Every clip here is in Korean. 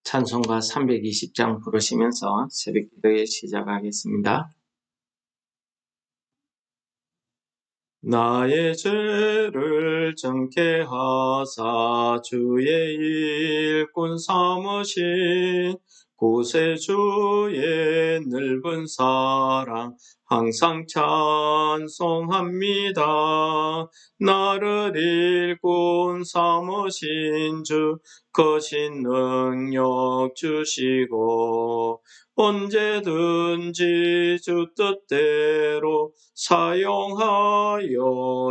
찬송가 320장 부르시면서 새벽기도에 시작하겠습니다. 나의 죄를 정케 하사 주의 일꾼 삼으신 구세주의 넓은 사랑 항상 찬송합니다. 나를 일꾼 삼으신 주 크신 능력 주시고 언제든지 주 뜻대로 사용하여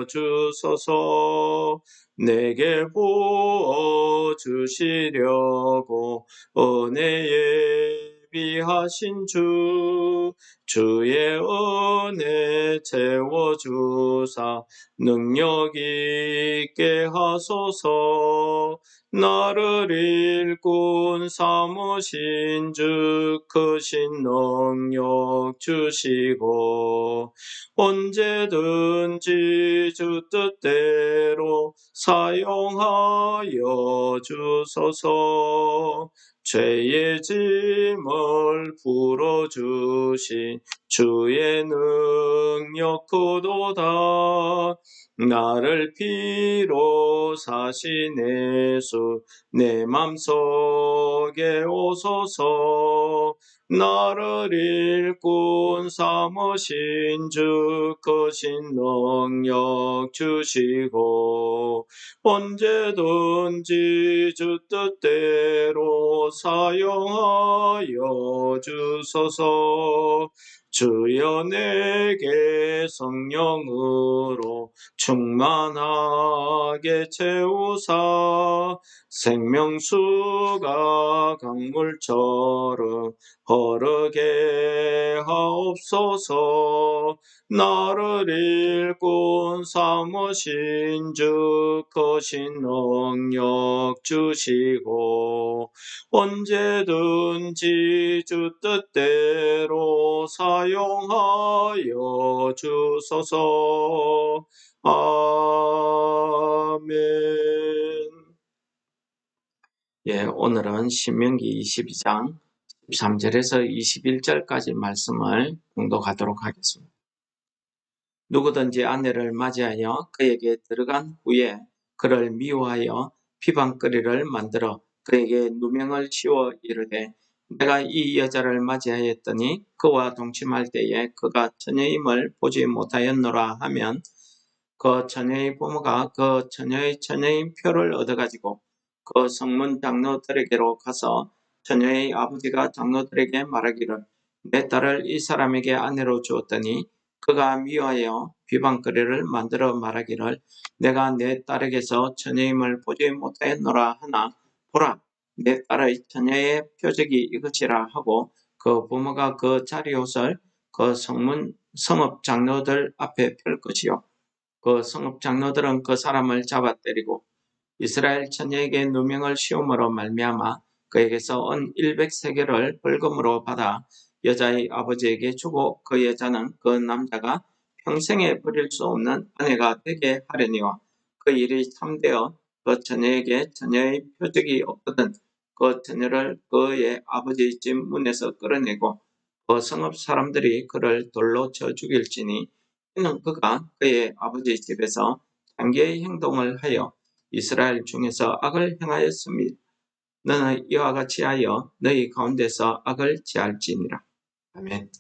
주소서. 내게 부어 주시려고 은혜에 예비하신 주의 은혜 채워주사 능력 있게 하소서. 나를 일꾼 삼으신 주 크신 능력 주시고 언제든지 주 뜻대로 사용하여 주소서. 죄의 짐을 풀어주신 주의 능력 크도다. 나를 피로 사신 예수 내 맘속에 오소서. 나를 일꾼 삼으신 주 크신 능력 주시고 언제든지 주 뜻대로 사용하여 주소서. 주여 내게 성령으로 충만하게 채우사 생명수가 강물처럼 흐르게 하옵소서. 나를 일꾼 삼으신 주 크신 능력 주시고 언제든지 주 뜻대로 사용하여 주소서. 아멘. 오늘은 신명기 22장 13절에서 21절까지 말씀을 공독하도록 하겠습니다. 누구든지 아내를 맞이하여 그에게 들어간 후에 그를 미워하여 비방거리를 만들어 그에게 누명을 씌워 이르되 내가 이 여자를 맞이하였더니 그와 동침할 때에 그가 처녀임을 보지 못하였노라 하면 그 처녀의 부모가 그 처녀의 처녀인 표를 얻어가지고 그 성문 장로들에게로 가서 처녀의 아버지가 장로들에게 말하기를 내 딸을 이 사람에게 아내로 주었더니 그가 미워하여 비방거리를 만들어 말하기를 내가 내 딸에게서 처녀임을 보지 못하였노라 하나 보라 내 딸의 처녀의 표적이 이것이라 하고 그 부모가 그 자리옷을 그 성읍 장로들 앞에 펼 것이요 그 성읍 장로들은 그 사람을 잡아 때리고 이스라엘 처녀에게 누명을 씌움으로 말미암아 그에게서 은 100세겔을 벌금으로 받아 여자의 아버지에게 주고 그 여자는 그 남자가 평생에 버릴 수 없는 아내가 되게 하려니와 그 일이 참되어 그 처녀에게 처녀의 표적이 없거든 그 처녀를 그의 아버지 집 문에서 끌어내고 그 성읍 사람들이 그를 돌로 쳐 죽일지니 이는 그가 그의 아버지 집에서 장기의 행동을 하여 이스라엘 중에서 악을 행하였습니다. 너는 이와 같이 하여 너희 가운데서 악을 제할지니라. 아멘.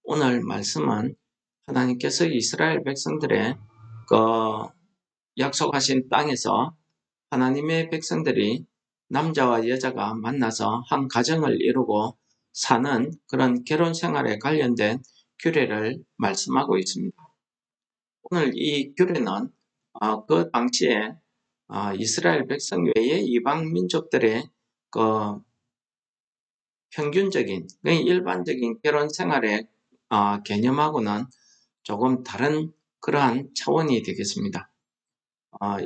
오늘 말씀은 하나님께서 이스라엘 백성들의 약속하신 땅에서 하나님의 백성들이 남자와 여자가 만나서 한 가정을 이루고 사는 그런 결혼 생활에 관련된 규례를 말씀하고 있습니다. 오늘 이 규례는 그 당시에 이스라엘 백성 외의 이방 민족들의 그 평균적인, 일반적인 결혼 생활의 개념하고는 조금 다른 그러한 차원이 되겠습니다.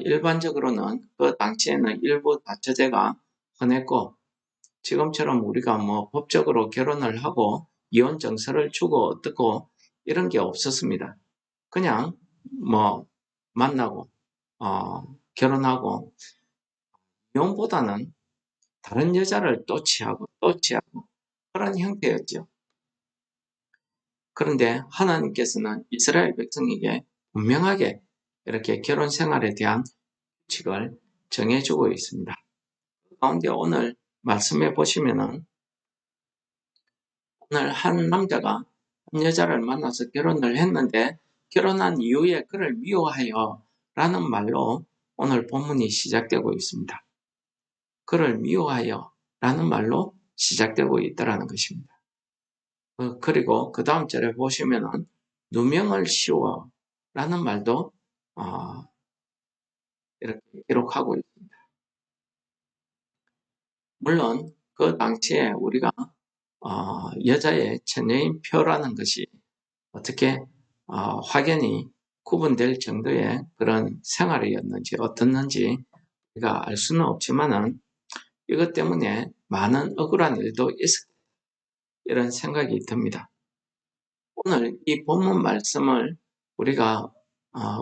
일반적으로는 그 당시에는 일부 다처제가 흔했고 지금처럼 우리가 법적으로 결혼을 하고 이혼 정서를 주고 어떻고 이런 게 없었습니다. 그냥 만나고 결혼하고 이혼보다는 다른 여자를 또 취하고 그런 형태였죠. 그런데 하나님께서는 이스라엘 백성에게 분명하게 이렇게 결혼 생활에 대한 규칙을 정해주고 있습니다. 그 가운데 오늘 말씀해 보시면은 오늘 한 남자가 한 여자를 만나서 결혼을 했는데 결혼한 이후에 그를 미워하여 라는 말로 오늘 본문이 시작되고 있습니다. 그를 미워하여 라는 말로 시작되고 있다는 것입니다. 그리고 그 다음 절에 보시면은 누명을 씌워 라는 말도 이렇게 기록하고 있습니다. 물론 그 당시에 우리가 여자의 처녀인 표라는 것이 어떻게 확연히 구분될 정도의 그런 생활이었는지 어떻는지 우리가 알 수는 없지만은 이것 때문에 많은 억울한 일도 있었다. 이런 생각이 듭니다. 오늘 이 본문 말씀을 우리가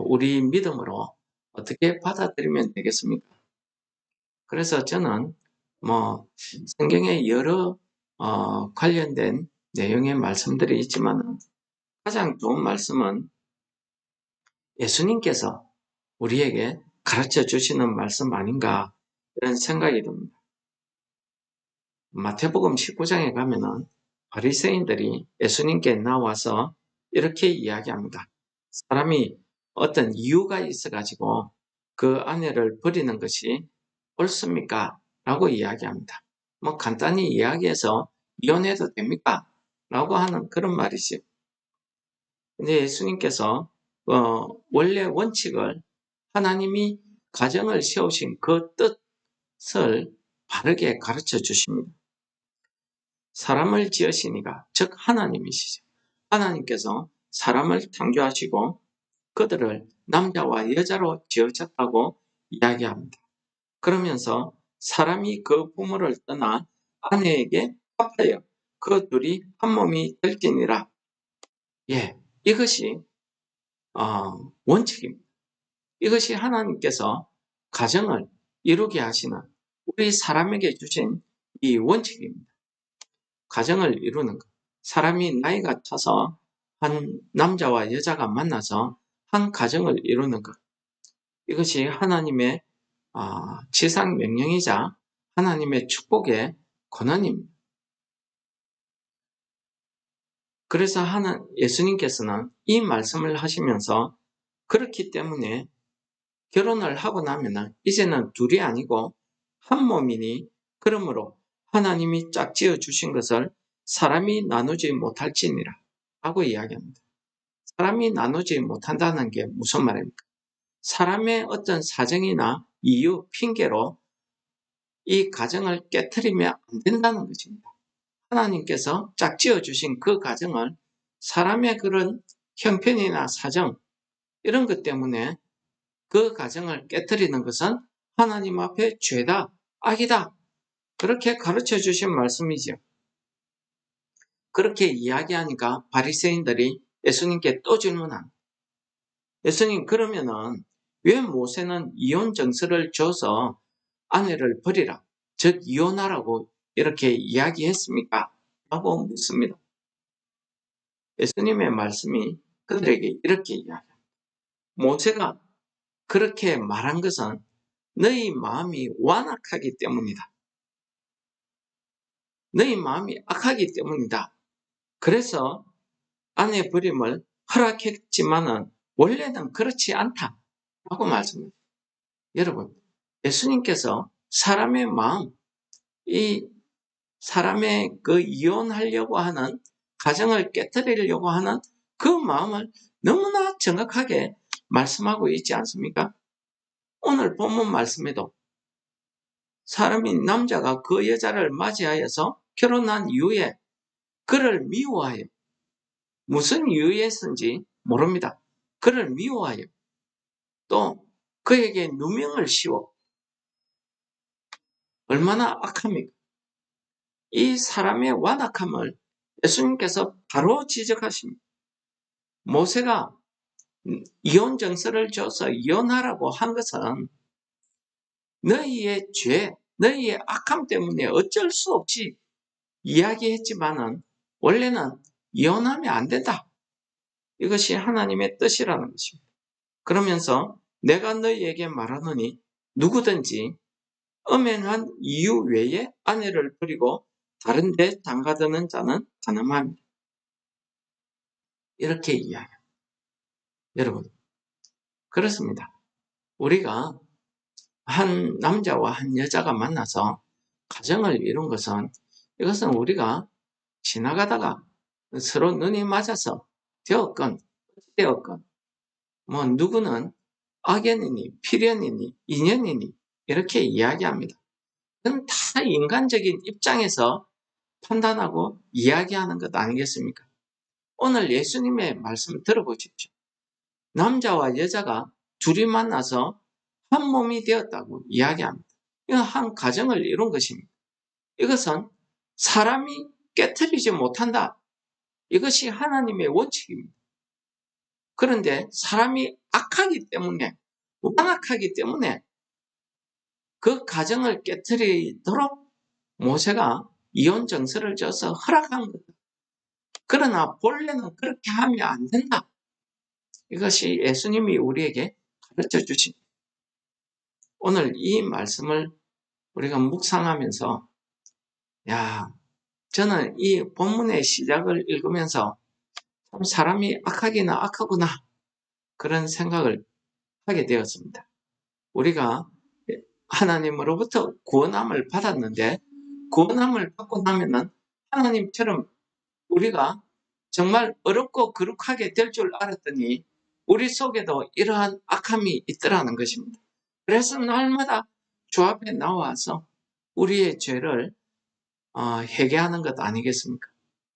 우리 믿음으로 어떻게 받아들이면 되겠습니까? 그래서 저는 성경에 여러 관련된 내용의 말씀들이 있지만 가장 좋은 말씀은 예수님께서 우리에게 가르쳐 주시는 말씀 아닌가 이런 생각이 듭니다. 마태복음 19장에 가면은 바리새인들이 예수님께 나와서 이렇게 이야기합니다. 사람이 어떤 이유가 있어가지고 그 아내를 버리는 것이 옳습니까? 라고 이야기합니다. 간단히 이야기해서 이혼해도 됩니까? 라고 하는 그런 말이죠. 근데 예수님께서 원래 원칙을 하나님이 가정을 세우신 그 뜻을 바르게 가르쳐 주십니다. 사람을 지으시니가 즉 하나님이시죠. 하나님께서 사람을 창조하시고 그들을 남자와 여자로 지으셨다고 이야기합니다. 그러면서 사람이 그 부모를 떠나 아내에게 합하여 그 둘이 한 몸이 될지니라. 이것이 원칙입니다. 이것이 하나님께서 가정을 이루게 하시는 우리 사람에게 주신 이 원칙입니다. 가정을 이루는 것. 사람이 나이가 차서 한 남자와 여자가 만나서 한 가정을 이루는 것. 이것이 하나님의 지상 명령이자 하나님의 축복의 권한입니다. 그래서 예수님께서는 이 말씀을 하시면서 그렇기 때문에 결혼을 하고 나면 이제는 둘이 아니고 한 몸이니 그러므로 하나님이 짝지어 주신 것을 사람이 나누지 못할지니라 하고 이야기합니다. 사람이 나누지 못한다는 게 무슨 말입니까? 사람의 어떤 사정이나 이유, 핑계로 이 가정을 깨트리면 안 된다는 것입니다. 하나님께서 짝지어 주신 그 가정을 사람의 그런 형편이나 사정 이런 것 때문에 그 가정을 깨트리는 것은 하나님 앞에 죄다, 악이다. 그렇게 가르쳐 주신 말씀이죠. 그렇게 이야기하니까 바리새인들이 예수님께 또 질문합니다. 예수님 그러면은 왜 모세는 이혼 정서를 줘서 아내를 버리라, 즉 이혼하라고 이렇게 이야기했습니까? 라고 묻습니다. 예수님의 말씀이 그들에게 이렇게 이야기합니다. 모세가 그렇게 말한 것은 너희 마음이 완악하기 때문이다. 너희 마음이 악하기 때문이다. 그래서 아내 버림을 허락했지만은 원래는 그렇지 않다. 라고 말씀합니다. 여러분, 예수님께서 사람의 마음, 이 사람의 그 이혼하려고 하는, 가정을 깨뜨리려고 하는 그 마음을 너무나 정확하게 말씀하고 있지 않습니까? 오늘 본문 말씀에도 사람이 남자가 그 여자를 맞이하여서 결혼한 이후에 그를 미워하여, 무슨 이유에서인지 모릅니다. 그를 미워하여 또 그에게 누명을 씌워. 얼마나 악합니까? 이 사람의 완악함을 예수님께서 바로 지적하십니다. 모세가 이혼 정서를 줘서 이혼하라고 한 것은 너희의 죄, 너희의 악함 때문에 어쩔 수 없이 이야기했지만은 원래는 이혼하면 안 된다. 이것이 하나님의 뜻이라는 것입니다. 그러면서 내가 너희에게 말하노니 누구든지 엄연한 이유 외에 아내를 버리고 다른 데 장가드는 자는 가늠합니다. 이렇게 이야기합니다. 여러분, 그렇습니다. 우리가 한 남자와 한 여자가 만나서 가정을 이룬 것은 이것은 우리가 지나가다가 서로 눈이 맞아서 되었건 되었건 뭐 누구는 악연이니 필연이니 인연이니 이렇게 이야기합니다. 그건 다 인간적인 입장에서 판단하고 이야기하는 것 아니겠습니까? 오늘 예수님의 말씀 들어보십시오. 남자와 여자가 둘이 만나서 한 몸이 되었다고 이야기합니다. 이건 한 가정을 이룬 것입니다. 이것은 사람이 깨트리지 못한다. 이것이 하나님의 원칙입니다. 그런데 사람이 악하기 때문에, 완악하기 때문에 그 가정을 깨트리도록 모세가 이혼 정서를 줘서 허락한 것. 그러나 본래는 그렇게 하면 안 된다. 이것이 예수님이 우리에게 가르쳐 주신 오늘 이 말씀을 우리가 묵상하면서 저는 이 본문의 시작을 읽으면서 참 사람이 악하기나 악하구나 그런 생각을 하게 되었습니다. 우리가 하나님으로부터 구원함을 받았는데 구원함을 받고 나면은 하나님처럼 우리가 정말 어렵고 거룩하게 될 줄 알았더니 우리 속에도 이러한 악함이 있더라는 것입니다. 그래서 날마다 주 앞에 나와서 우리의 죄를 회개하는 것 아니겠습니까?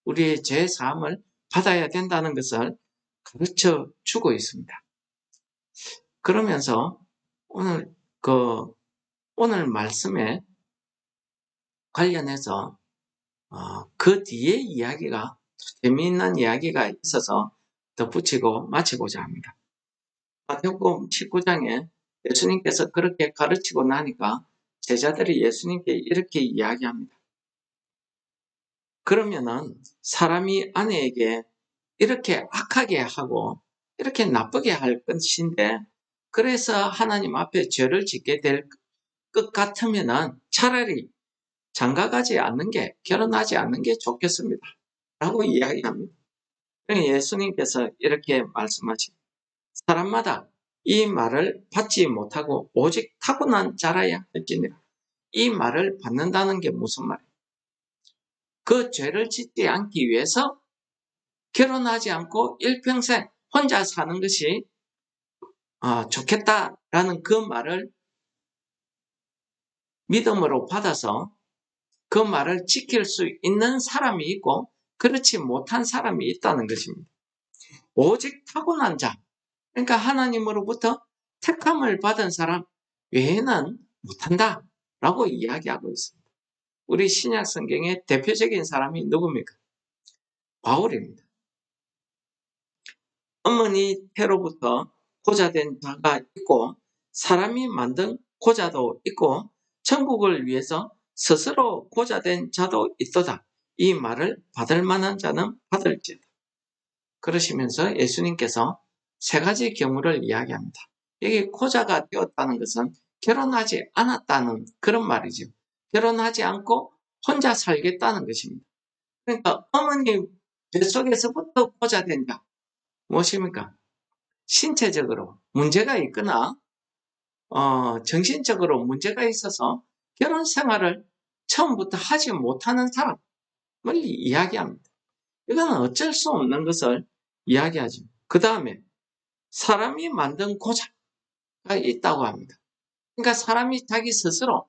우리의 죄 사함을 받아야 된다는 것을 가르쳐 주고 있습니다. 그러면서 오늘 말씀에 관련해서 그 뒤에 이야기가 재미있는 이야기가 있어서 덧붙이고 마치고자 합니다. 마태복음 19장에 예수님께서 그렇게 가르치고 나니까 제자들이 예수님께 이렇게 이야기합니다. 그러면은 사람이 아내에게 이렇게 악하게 하고 이렇게 나쁘게 할 것인데 그래서 하나님 앞에 죄를 짓게 될 것 같으면은 차라리 장가가지 않는 게, 결혼하지 않는 게 좋겠습니다. 라고 이야기합니다. 예수님께서 이렇게 말씀하십니다. 사람마다 이 말을 받지 못하고 오직 타고난 자라야 할지니라. 이 말을 받는다는 게 무슨 말이에요? 그 죄를 짓지 않기 위해서 결혼하지 않고 일평생 혼자 사는 것이 좋겠다라는 그 말을 믿음으로 받아서 그 말을 지킬 수 있는 사람이 있고 그렇지 못한 사람이 있다는 것입니다. 오직 타고난 자, 그러니까 하나님으로부터 택함을 받은 사람 외에는 못한다라고 이야기하고 있습니다. 우리 신약 성경의 대표적인 사람이 누굽니까? 바울입니다. 어머니 태로부터 고자된 자가 있고 사람이 만든 고자도 있고 천국을 위해서 스스로 고자된 자도 있도다. 이 말을 받을 만한 자는 받을지다. 그러시면서 예수님께서 세 가지 경우를 이야기합니다. 여기 고자가 되었다는 것은 결혼하지 않았다는 그런 말이죠. 결혼하지 않고 혼자 살겠다는 것입니다. 그러니까 어머니 뱃속에서부터 고자된 자. 무엇입니까? 신체적으로 문제가 있거나 정신적으로 문제가 있어서 결혼 생활을 처음부터 하지 못하는 사람을 이야기합니다. 이거는 어쩔 수 없는 것을 이야기하죠. 그 다음에 사람이 만든 고자가 있다고 합니다. 그러니까 사람이 자기 스스로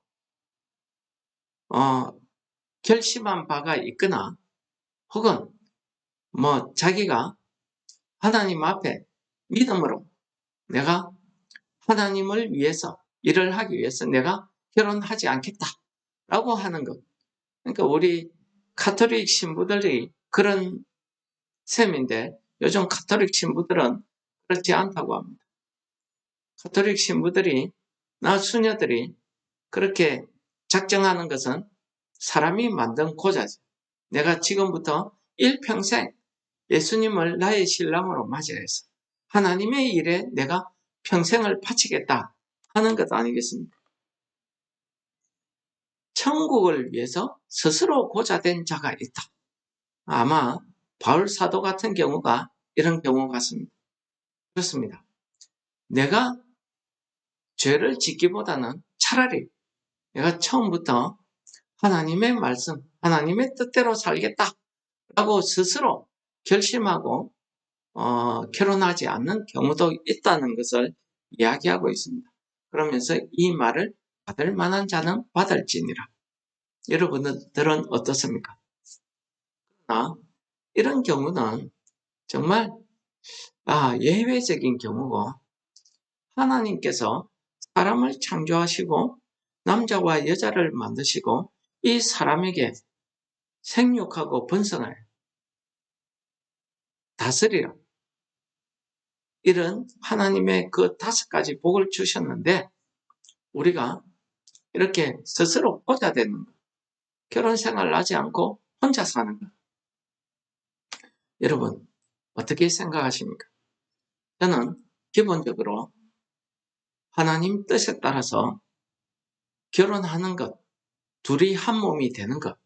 결심한 바가 있거나 혹은 자기가 하나님 앞에 믿음으로 내가 하나님을 위해서 일을 하기 위해서 내가 결혼하지 않겠다라고 하는 것. 그러니까 우리 가톨릭 신부들이 그런 셈인데 요즘 가톨릭 신부들은 그렇지 않다고 합니다. 가톨릭 신부들이 수녀들이 그렇게 작정하는 것은 사람이 만든 고자지. 내가 지금부터 일평생 예수님을 나의 신랑으로 맞이해서 하나님의 일에 내가 평생을 바치겠다 하는 것 아니겠습니까? 천국을 위해서 스스로 고자된 자가 있다. 아마 바울 사도 같은 경우가 이런 경우 같습니다. 그렇습니다. 내가 죄를 짓기보다는 차라리 내가 처음부터 하나님의 말씀, 하나님의 뜻대로 살겠다 라고 스스로 결심하고 결혼하지 않는 경우도 있다는 것을 이야기하고 있습니다. 그러면서 이 말을 받을 만한 자는 받을지니라. 여러분들은 어떻습니까? 이런 경우는 정말 예외적인 경우고, 하나님께서 사람을 창조하시고 남자와 여자를 만드시고 이 사람에게 생육하고 번성을 다스리라, 이런 하나님의 그 5가지 복을 주셨는데, 우리가 이렇게 스스로 고자되는 것, 결혼 생활을 하지 않고 혼자 사는 것, 여러분 어떻게 생각하십니까? 저는 기본적으로 하나님 뜻에 따라서 결혼하는 것, 둘이 한 몸이 되는 것,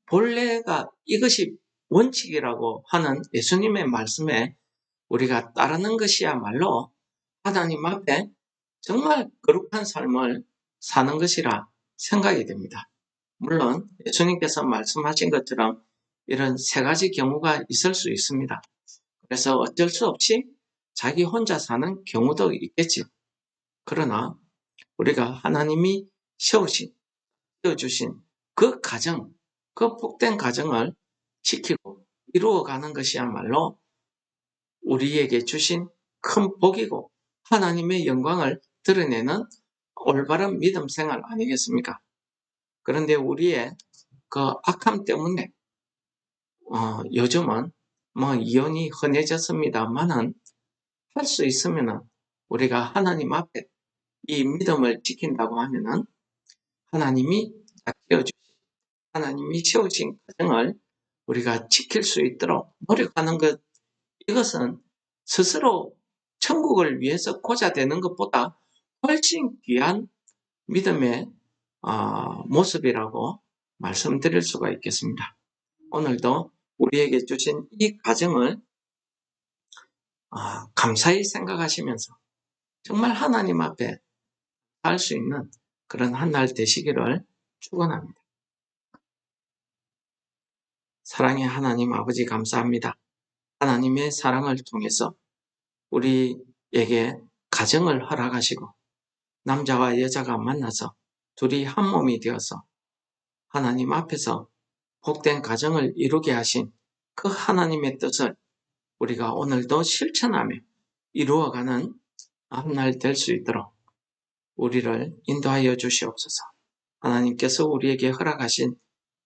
본래가 이것이 원칙이라고 하는 예수님의 말씀에 우리가 따르는 것이야말로 하나님 앞에 정말 거룩한 삶을 사는 것이라 생각이 됩니다. 물론 예수님께서 말씀하신 것처럼 이런 3가지 경우가 있을 수 있습니다. 그래서 어쩔 수 없이 자기 혼자 사는 경우도 있겠죠. 그러나 우리가 하나님이 세워주신 그 가정, 그 복된 가정을 지키고 이루어가는 것이야말로 우리에게 주신 큰 복이고 하나님의 영광을 드러내는 올바른 믿음 생활 아니겠습니까? 그런데 우리의 그 악함 때문에 요즘은 이혼이 흔해졌습니다만은, 할 수 있으면은 우리가 하나님 앞에 이 믿음을 지킨다고 하면은 하나님이 하나님이 세우신 가정을 우리가 지킬 수 있도록 노력하는 것, 이것은 스스로 천국을 위해서 고자되는 것보다 훨씬 귀한 믿음의 모습이라고 말씀드릴 수가 있겠습니다. 오늘도 우리에게 주신 이 가정을 감사히 생각하시면서 정말 하나님 앞에 할 수 있는 그런 한 날 되시기를 축원합니다. 사랑의 하나님 아버지, 감사합니다. 하나님의 사랑을 통해서 우리에게 가정을 허락하시고 남자와 여자가 만나서 둘이 한 몸이 되어서 하나님 앞에서 복된 가정을 이루게 하신 그 하나님의 뜻을 우리가 오늘도 실천하며 이루어가는 한 날 될 수 있도록 우리를 인도하여 주시옵소서. 하나님께서 우리에게 허락하신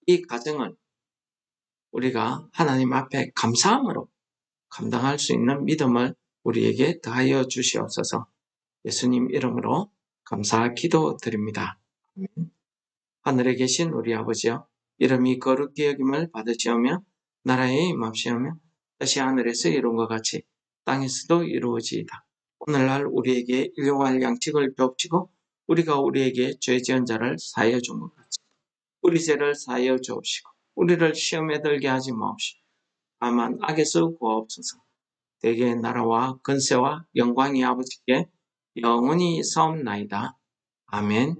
이 가정을 우리가 하나님 앞에 감사함으로 감당할 수 있는 믿음을 우리에게 더하여 주시옵소서. 예수님 이름으로 감사 기도드립니다. 하늘에 계신 우리 아버지여, 이름이 거룩히 여김을 받으시오며 나라에 임합시오며 뜻이 하늘에서 이룬 것 같이 땅에서도 이루어지이다. 오늘날 우리에게 일용할 양식을 주옵시고 우리가 우리에게 죄 지은 자를 사하여 준 것 같이 우리 죄를 사하여 주옵시고 우리를 시험에 들게 하지 마옵시고 다만 악에서 구하옵소서. 대개의 나라와 권세와 영광이 아버지께 영원히 사옵나이다. 아멘.